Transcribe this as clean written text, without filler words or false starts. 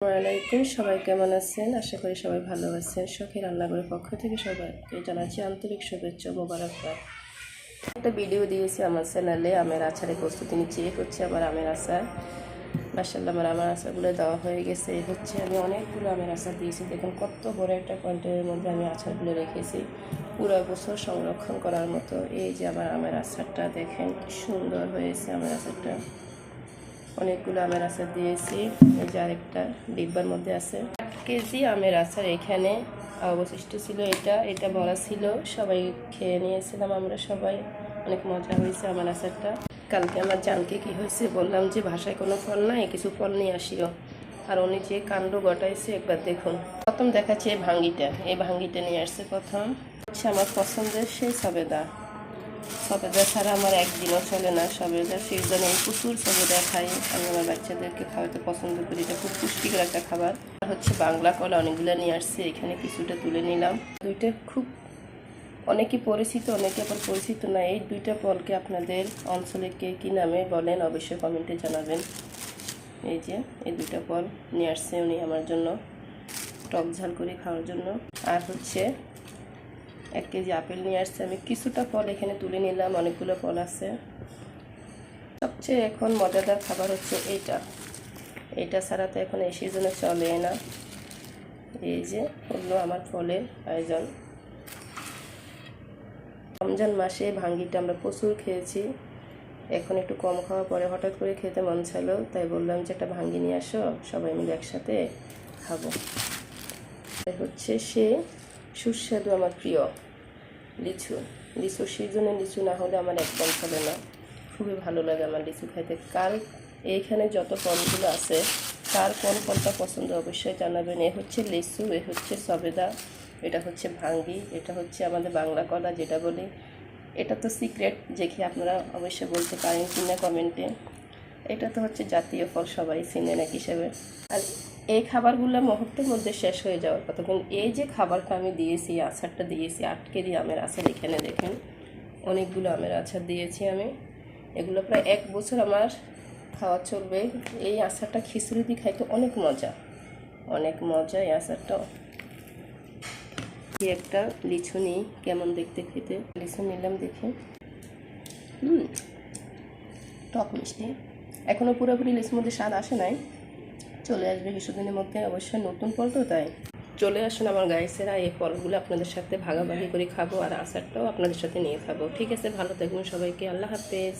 আসসালামাইকুম, সবাই কেমন আছেন? আশা করি সবাই ভালো আছেন। শখের রান্নাঘরের পক্ষ থেকে সবাইকে জানাচ্ছি আন্তরিক শুভেচ্ছা, মোবারকবাদ। একটা ভিডিও দিয়েছি আমার চ্যানেলে আমের আচারের প্রস্তুতি নিচ্ছি। হচ্ছে আমার আমের আচার। মাশাআল্লাহ, আমার আমের আচারগুলো দেওয়া হয়ে গেছে। হচ্ছে আমি অনেকগুলো আমের আচার দিয়েছি। দেখুন কত বড় একটা কন্টেনারের মধ্যে আমি আচারগুলো রেখেছি, পুরো বছর সংরক্ষণ করার মতো। এই যে আমার আমের আচারটা দেখেন কি সুন্দর হয়েছে। আমের আচারটা অনেকগুলো আমের আচার দিয়েছি। এই যে আরেকটা ডিব্বার মধ্যে আছে 8 কেজি আমের আচার। এখানে অবশিষ্ট ছিল, এটা ভরা ছিল। সবাই খেয়ে নিয়েছিলাম আমরা সবাই। অনেক মজা হয়েছে আমার আচারটা। কালকে আমার জানকে কি হয়েছে বললাম যে ভাষায় কোনো ফল নাই, কিছু ফল নিয়ে আসিও। আর উনি যে কাণ্ড ঘটাইছে একবার দেখুন। প্রথম দেখাচ্ছে এই ভাঙ্গিটা নিয়ে আসছে। প্রথম হচ্ছে আমার পছন্দের সেই সবেদা ছাড়া আমার একদিনও চলে না। সবেদা সিজনে প্রচুর সবেদা খাই আমি, আমার বাচ্চাদেরকে খাওয়াতে পছন্দ করি। এটা খুব পুষ্টিকর একটা খাবার। আর হচ্ছে বাংলা কলা অনেকগুলো নিয়ে আসছে, এখানে কিছুটা তুলে নিলাম। দুইটা খুব অনেকে পরিচিত, অনেকে আবার পরিচিত না। এই দুইটা ফলকে আপনাদের অঞ্চলে কে কী নামে বলেন অবশ্যই কমেন্টে জানাবেন। এই যে এই দুইটা ফল নিয়ে আসছে উনি আমার জন্য, টক ঝাল করে খাওয়ার জন্য। আর হচ্ছে 1 কেজি আপেল নিয়ে আসছে। আমি কিছুটা ফল এখানে তুলে নিলাম, অনেকগুলো ফল আছে। সবচেয়ে এখন মজাদার খাবার হচ্ছে এইটা ছাড়া তো এখন এই সিজনে চলে না। এই যে হলো আমার ফলের আয়োজন। রমজান মাসে ভাঙ্গিটা আমরা প্রচুর খেয়েছি। এখন একটু কম খাওয়া পরে হঠাৎ করে খেতে মন চাইলো, তাই বললাম যে একটা ভাঙ্গি নিয়ে আসো, সবাই মিলে একসাথে খাবো। হচ্ছে সে সুস্বাদু আমার প্রিয় লিচু সিজনে লিচু না হলে আমার একদম চলে না। খুবই ভালো লাগে আমার লিচু খাইতে। কার এইখানে যত ফলগুলো আছে কার কোন ফলটা পছন্দ অবশ্যই জানাবেন। এ হচ্ছে লিচু, এ হচ্ছে সবেদা, এটা হচ্ছে ভাঙ্গি, এটা হচ্ছে আমাদের বাংলা কলা যেটা বলি। এটা তো সিক্রেট, যে কি আপনারা অবশ্যই বলতে পারেন কিনা কমেন্টে। এটা তো হচ্ছে জাতীয় ফল, সবাই চিনেন এক হিসেবে। আর এই খাবারগুলো মুহূর্তের মধ্যে শেষ হয়ে যাওয়ার কথা, কিন্তু এই যে খাবারটা আমি দিয়েছি, আচারটা দিয়েছি 8 কেজি আমের আচার। এখানে দেখেন অনেকগুলো আমের আচার দিয়েছি আমি। এগুলো প্রায় 1 বছর আমার খাওয়া চলবে। এই আচারটা খিচুড়ি দিয়ে খাইতে অনেক মজা এই আচারটা। একটা লিচু নিই, কেমন দেখতে খেতে। লিচু নিলাম, দেখে টক মিষ্টি। এখনও পুরোপুরি লিচুর মধ্যে স্বাদ আসে নাই, চলে আসবে কিছুদিনের মধ্যে। অবশ্যই নতুন ফল তো, তাই চলে আসুন আমার গাইসেরা। এই ফলগুলো আপনাদের সাথে ভাগাভাগি করে খাবো, আর আচারটাও আপনাদের সাথে নিয়ে খাবো। ঠিক আছে, ভালো থাকবেন সবাইকে। আল্লাহ হাফেজ।